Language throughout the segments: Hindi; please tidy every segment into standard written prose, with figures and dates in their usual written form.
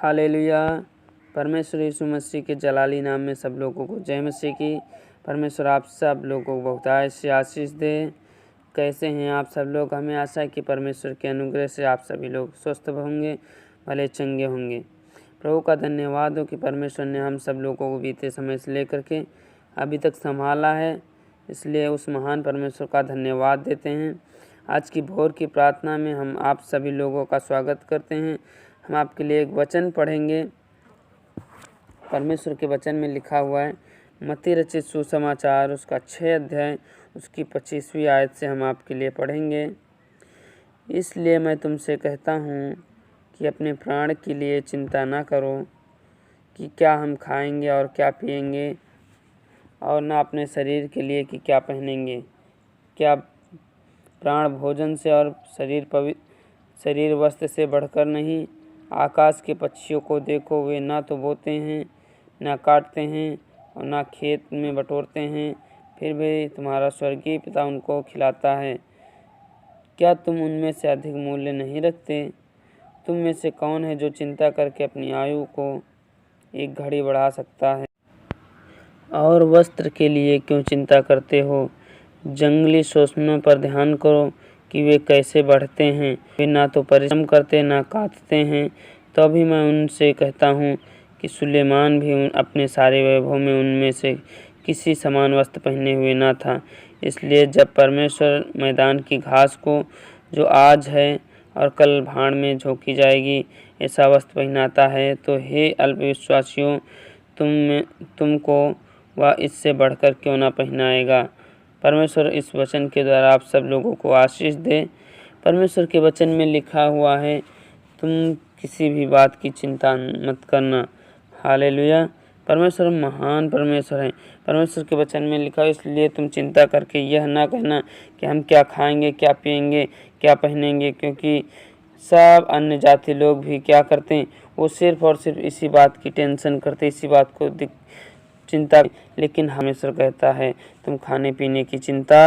हालेलुया। परमेश्वर यीशु मसीह के जलाली नाम में सब लोगों को जय मसीह की। परमेश्वर आप सब लोगों को बहुतायत से आशीष दे। कैसे हैं आप सब लोग? हमें आशा है कि परमेश्वर के अनुग्रह से आप सभी लोग स्वस्थ होंगे, भले चंगे होंगे। प्रभु का धन्यवाद हो कि परमेश्वर ने हम सब लोगों को बीते समय से लेकर के अभी तक संभाला है, इसलिए उस महान परमेश्वर का धन्यवाद देते हैं। आज की भोर की प्रार्थना में हम आप सभी लोगों का स्वागत करते हैं। हम आपके लिए एक वचन पढ़ेंगे। परमेश्वर के वचन में लिखा हुआ है, मत्ती रचित सुसमाचार उसका 6 अध्याय उसकी 25वीं आयत से हम आपके लिए पढ़ेंगे। इसलिए मैं तुमसे कहता हूँ कि अपने प्राण के लिए चिंता ना करो कि क्या हम खाएंगे और क्या पिएंगे, और ना अपने शरीर के लिए कि क्या पहनेंगे। क्या प्राण भोजन से और शरीर वस्त्र से बढ़कर नहीं? आकाश के पक्षियों को देखो, वे ना तो बोते हैं, ना काटते हैं और ना खेत में बटोरते हैं, फिर भी तुम्हारा स्वर्गीय पिता उनको खिलाता है। क्या तुम उनमें से अधिक मूल्य नहीं रखते? तुम में से कौन है जो चिंता करके अपनी आयु को एक घड़ी बढ़ा सकता है? और वस्त्र के लिए क्यों चिंता करते हो? जंगली शोषणों पर ध्यान करो कि वे कैसे बढ़ते हैं। वे ना तो परिश्रम करते ना काटते हैं। तो भी मैं उनसे कहता हूँ कि सुलेमान भी अपने सारे वैभव में उनमें से किसी समान वस्त्र पहने हुए ना था। इसलिए जब परमेश्वर मैदान की घास को, जो आज है और कल भाड़ में झोंकी जाएगी, ऐसा वस्त्र पहनाता है, तो हे अल्पविश्वासियों, तुमको वह इससे बढ़कर क्यों ना पहनाएगा। परमेश्वर इस वचन के द्वारा आप सब लोगों को आशीष दे। परमेश्वर के वचन में लिखा हुआ है, तुम किसी भी बात की चिंता मत करना। हालेलुया। परमेश्वर महान परमेश्वर है। परमेश्वर के वचन में लिखा है, इसलिए तुम चिंता करके यह ना कहना कि हम क्या खाएंगे, क्या पिएंगे, क्या पहनेंगे, क्योंकि सब अन्य जाति लोग भी क्या करते हैं, वो सिर्फ और सिर्फ इसी बात की टेंशन करते, इसी बात को चिंता। लेकिन परमेश्वर कहता है, तुम खाने पीने की चिंता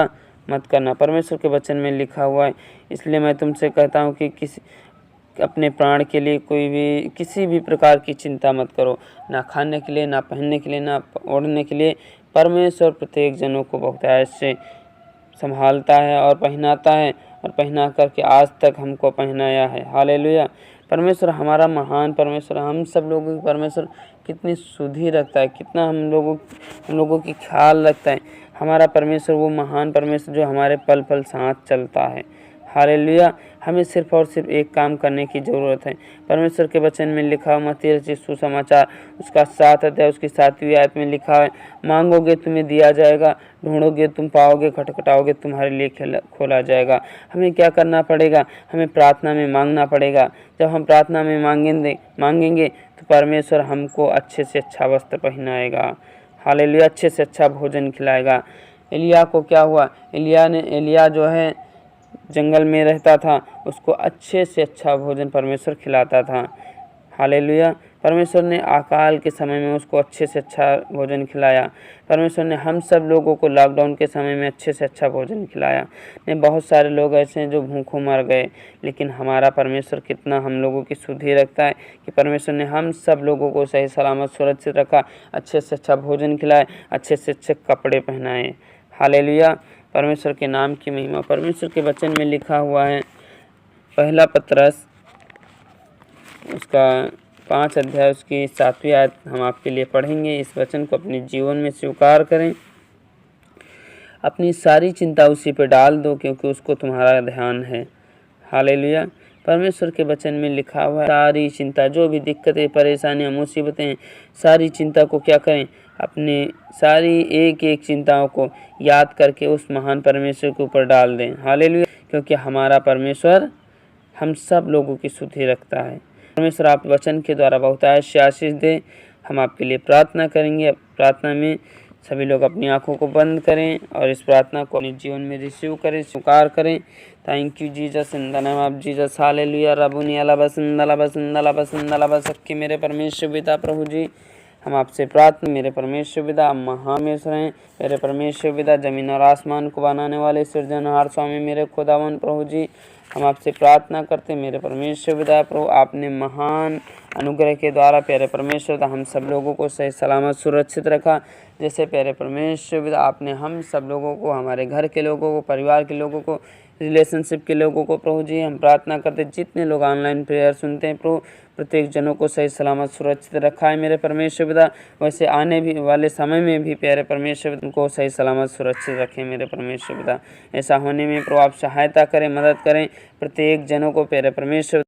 मत करना। परमेश्वर के वचन में लिखा हुआ है, इसलिए मैं तुमसे कहता हूँ कि अपने प्राण के लिए किसी भी प्रकार की चिंता मत करो, ना खाने के लिए, ना पहनने के लिए, ना ओढ़ने के लिए। परमेश्वर प्रत्येक जनों को बहुतायत से संभालता है और पहनाता है, और पहना करके आज तक हमको पहनाया है। हालेलुया। परमेश्वर हमारा महान परमेश्वर, हम सब लोगों की परमेश्वर कितनी सुधि रखता है, कितना हम लोगों की ख्याल रखता है। हमारा परमेश्वर वो महान परमेश्वर जो हमारे पल पल साथ चलता है। हालेलुया। हमें सिर्फ और सिर्फ एक काम करने की ज़रूरत है। परमेश्वर के वचन में लिखा हुआ मत्ती रचित सुसमाचार उसका 7 अध्याय उसकी 7वीं आयत में लिखा है, मांगोगे तुम्हें दिया जाएगा, ढूंढोगे तुम पाओगे, खटखटाओगे तुम्हारे लिए खोला जाएगा। हमें क्या करना पड़ेगा? हमें प्रार्थना में मांगना पड़ेगा। जब हम प्रार्थना में मांगेंगे तो परमेश्वर हमको अच्छे से अच्छा वस्त्र पहनाएगा। हालेलुया। अच्छे से अच्छा भोजन खिलाएगा। एलिया को क्या हुआ? एलिया जो है जंगल में रहता था, उसको अच्छे से अच्छा भोजन परमेश्वर खिलाता था। हालेलुया। परमेश्वर ने अकाल के समय में उसको अच्छे से अच्छा भोजन खिलाया। परमेश्वर ने हम सब लोगों को लॉकडाउन के समय में अच्छे से अच्छा भोजन खिलाया। बहुत सारे लोग ऐसे हैं जो भूखों मर गए, लेकिन हमारा परमेश्वर कितना हम लोगों की सुधि रखता है कि परमेश्वर ने हम सब लोगों को सही सलामत सुरक्षित रखा, अच्छे से अच्छा भोजन खिलाए, अच्छे से अच्छे कपड़े पहनाए। हालेलुया। परमेश्वर के नाम की महिमा। परमेश्वर के वचन में लिखा हुआ है, पहला पतरस उसका 5 अध्याय उसकी 7वीं आयत हम आपके लिए पढ़ेंगे। इस वचन को अपने जीवन में स्वीकार करें। अपनी सारी चिंता उसी पर डाल दो, क्योंकि उसको तुम्हारा ध्यान है। हालेलुया। परमेश्वर के वचन में लिखा हुआ है, सारी चिंता, जो भी दिक्कतें, परेशानियां, मुसीबतें हैं, सारी चिंता को क्या करें? अपने सारी एक एक चिंताओं को याद करके उस महान परमेश्वर के ऊपर डाल दें। हालेलुया। क्योंकि हमारा परमेश्वर हम सब लोगों की सुधि रखता है। परमेश्वर आप वचन के द्वारा बहुतायत से आशीष दे। हम आपके लिए प्रार्थना करेंगे। प्रार्थना में सभी लोग अपनी आंखों को बंद करें और इस प्रार्थना को अपने जीवन में रिसीव करें, स्वीकार करें। Thank you Jesus, in the name of Jesus. Hallelujah. रबुनी अला बसंदला बसंदला बसंदला बसक्की। मेरे परमेश्वर पिता प्रभु जी, हम आपसे प्रार्थना, मेरे परमेश्वर पिता, आप महामेश्वर हैं। मेरे परमेश्वर पिता, जमीन और आसमान को बनाने वाले सृजनहार स्वामी, मेरे खुदावन प्रभु जी, हम आपसे प्रार्थना करते मेरे परमेश्वर पिता प्रभु, आपने महान अनुग्रह के द्वारा प्यारे परमेश्वर पिता हम सब लोगों को सही सलामत सुरक्षित रखा। जैसे प्यारे परमेश्वर पिता आपने हम सब लोगों को, हमारे घर के लोगों को, परिवार के लोगों को, रिलेशनशिप के लोगों को प्रभु जी हम प्रार्थना करते जितने लोग ऑनलाइन प्रेयर सुनते हैं प्रभु, प्रत्येक जनों को सही सलामत सुरक्षित रखा है मेरे परमेश्वर पिता। वैसे आने भी वाले समय में भी प्यारे परमेश्वर पिता उनको सही सलामत सुरक्षित रखें मेरे परमेश्वर पिता। ऐसा होने में प्रभु आप सहायता करें, मदद करें प्रत्येक जनों को प्यारे परमेश्वर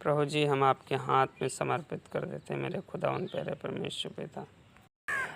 प्रभु जी हम आपके हाथ में समर्पित कर देते हैं मेरे खुदावन प्यारे परमेश्वर पिता।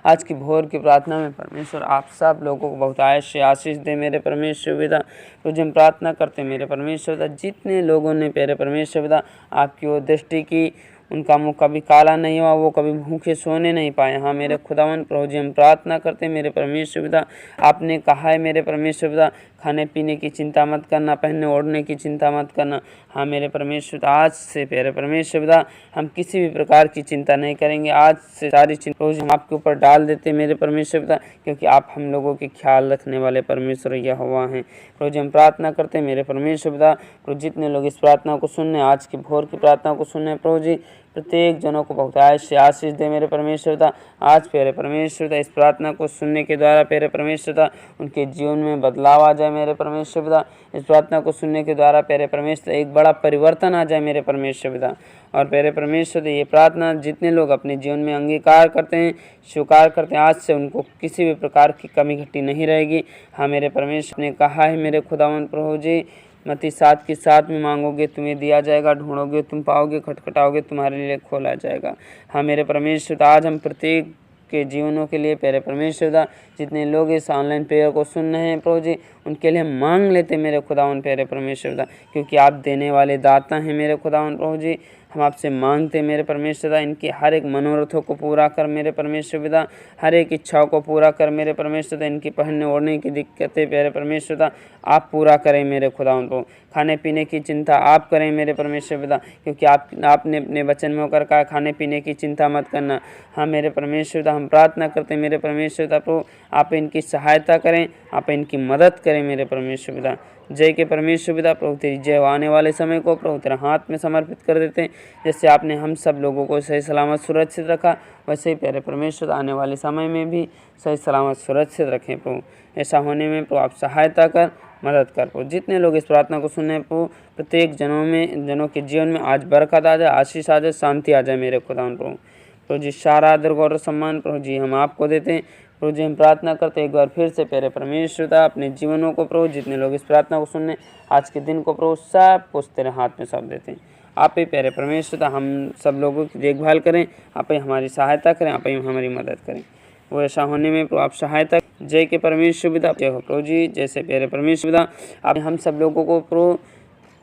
आज की भोर की प्रार्थना में परमेश्वर आप सब लोगों को बहुतायत से आशीष दे मेरे परमेश्वर पिता। तो हम प्रार्थना करते हैं मेरे परमेश्वर पिता, जितने लोगों ने प्यारे परमेश्वर पिता आपकी ओर दृष्टि की, उनका मुँह कभी काला नहीं हुआ, वो कभी भूखे सोने नहीं पाए। हाँ मेरे खुदावन प्रभु जी हम प्रार्थना करते हैं मेरे परमेश्वर पिता, आपने कहा है मेरे परमेश्वर पिता खाने पीने की चिंता मत करना, पहनने ओढ़ने की चिंता मत करना। हाँ मेरे परमेश्वर पिता आज से प्यारे परमेश्वर पिता हम किसी भी प्रकार की चिंता नहीं करेंगे। आज से सारी चिंता हम आपके ऊपर डाल देते मेरे परमेश्वर पिता, क्योंकि आप हम लोगों के ख्याल रखने वाले परमेश्वर यहोवा हैं। प्रभु जी हम प्रार्थना करते हैं मेरे परमेश्वर पिता, प्रभु जितने लोग इस प्रार्थना को सुनने, आज की भोर की प्रार्थना को सुनने प्रभु जी प्रत्येक जनों को बहुतायत से आशीष दे मेरे परमेश्वर पिता। आज प्यारे परमेश्वर पिता इस प्रार्थना को सुनने के द्वारा प्यारे परमेश्वर पिता उनके जीवन में बदलाव आ जाए मेरे परमेश्वर पिता। इस प्रार्थना को सुनने के द्वारा प्यारे परमेश्वर एक बड़ा परिवर्तन आ जाए मेरे परमेश्वर पिता। और प्यारे परमेश्वर ये प्रार्थना जितने लोग अपने जीवन में अंगीकार करते हैं, स्वीकार करते हैं, आज से उनको किसी भी प्रकार की कमी घटी नहीं रहेगी। हाँ मेरे परमेश्वर ने कहा है मेरे खुदावन प्रभु जी मत्ती 7:7 में मांगोगे तुम्हें दिया जाएगा, ढूंढोगे तुम पाओगे, खटखटाओगे तुम्हारे लिए खोला जाएगा। हाँ मेरे परमेश्वर आज हम प्रत्येक के जीवनों के लिए प्यारे परमेश्वर पिता जितने लोग इस ऑनलाइन प्रेयर को सुन रहे हैं प्रभु जी उनके लिए हम मांग लेते मेरे खुदावन प्यारे परमेश्वर पिता, क्योंकि आप देने वाले दाता हैं मेरे खुदावन प्रभु जी। हम आपसे मांगते मेरे परमेश्वर पिता इनकी हर एक मनोरथों को पूरा कर मेरे परमेश्वर पिता, हर एक इच्छाओं को पूरा कर मेरे परमेश्वर पिता। इनकी पहनने ओढ़ने की दिक्कतें प्यारे परमेश्वर पिता आप पूरा करें मेरे खुदावन प्रभु। खाने पीने की चिंता आप करें मेरे परमेश्वर पिता, क्योंकि आपने अपने वचन में होकर कहा खाने पीने की चिंता मत करना। हाँ मेरे परमेश्वर पिता हम प्रार्थना करते हैं मेरे परमेश्वर पिता प्रभु आप इनकी सहायता करें, आप इनकी मदद करें मेरे परमेश्वर पिता। जय के परमेश्वर पिता प्रभु तेरी जय आने वाले समय को प्रभु तेरा हाथ में समर्पित कर देते हैं। जैसे आपने हम सब लोगों को सही सलामत सुरक्षित रखा, वैसे ही प्यारे परमेश्वर आने वाले समय में भी सही सलामत सुरक्षित रखें प्रभु। ऐसा होने में प्रभु आप सहायता कर, मदद कर प्रभु। जितने लोग इस प्रार्थना को सुने प्रभु प्रत्येक जनों के जीवन में आज बरकत आ जाए, आशीष आ जाए, शांति आ जाए मेरे खुदावन प्रभु जी। सारा आदर गौरव सम्मान प्रभु जी हम आपको देते हैं प्रभु जी। हम प्रार्थना करते एक बार फिर से प्यारे परमेश्वर पिता अपने जीवनों को प्रभु जितने लोग इस प्रार्थना को सुनने आज के दिन को प्रभु सब कुछ तेरे हाथ में सौंप देते हैं। आप ही प्यारे परमेश्वर पिता हम सब लोगों की देखभाल करें, आप ही हमारी सहायता करें, आप ही हमारी मदद करें। वो ऐसा होने में प्रभु आप सहायता जय के परमेश्वर पिता जय हो प्रभु जी। जैसे प्यारे परमेश्वर पिता आपने हम सब लोगों को प्रभु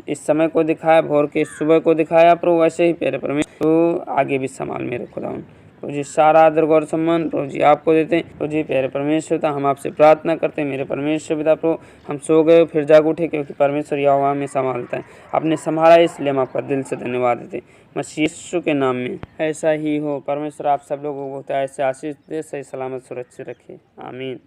इस समय को दिखाया, भोर के सुबह को दिखाया प्रभु, वैसे ही प्यारे परमेश्वर तो आगे भी संभाल मेरे खुदावन प्रभु जी। सारा आदर गौर सम्मान प्रभु जी आपको देते हैं प्रभु जी। प्यारे परमेश्वर पिता हम आपसे प्रार्थना करते हैं मेरे परमेश्वर पिता प्रभु हम सो गए फिर जाग उठे, क्योंकि परमेश्वर यहोवा में संभालता है। आपने संभाला इसलिए हम आपका दिल से धन्यवाद देते हैं मसीह यीशु के नाम में। ऐसा ही हो। परमेश्वर आप सब लोगों को ऐसे आशीष दे, सही सलामत सुरक्षित रखे। आमीन।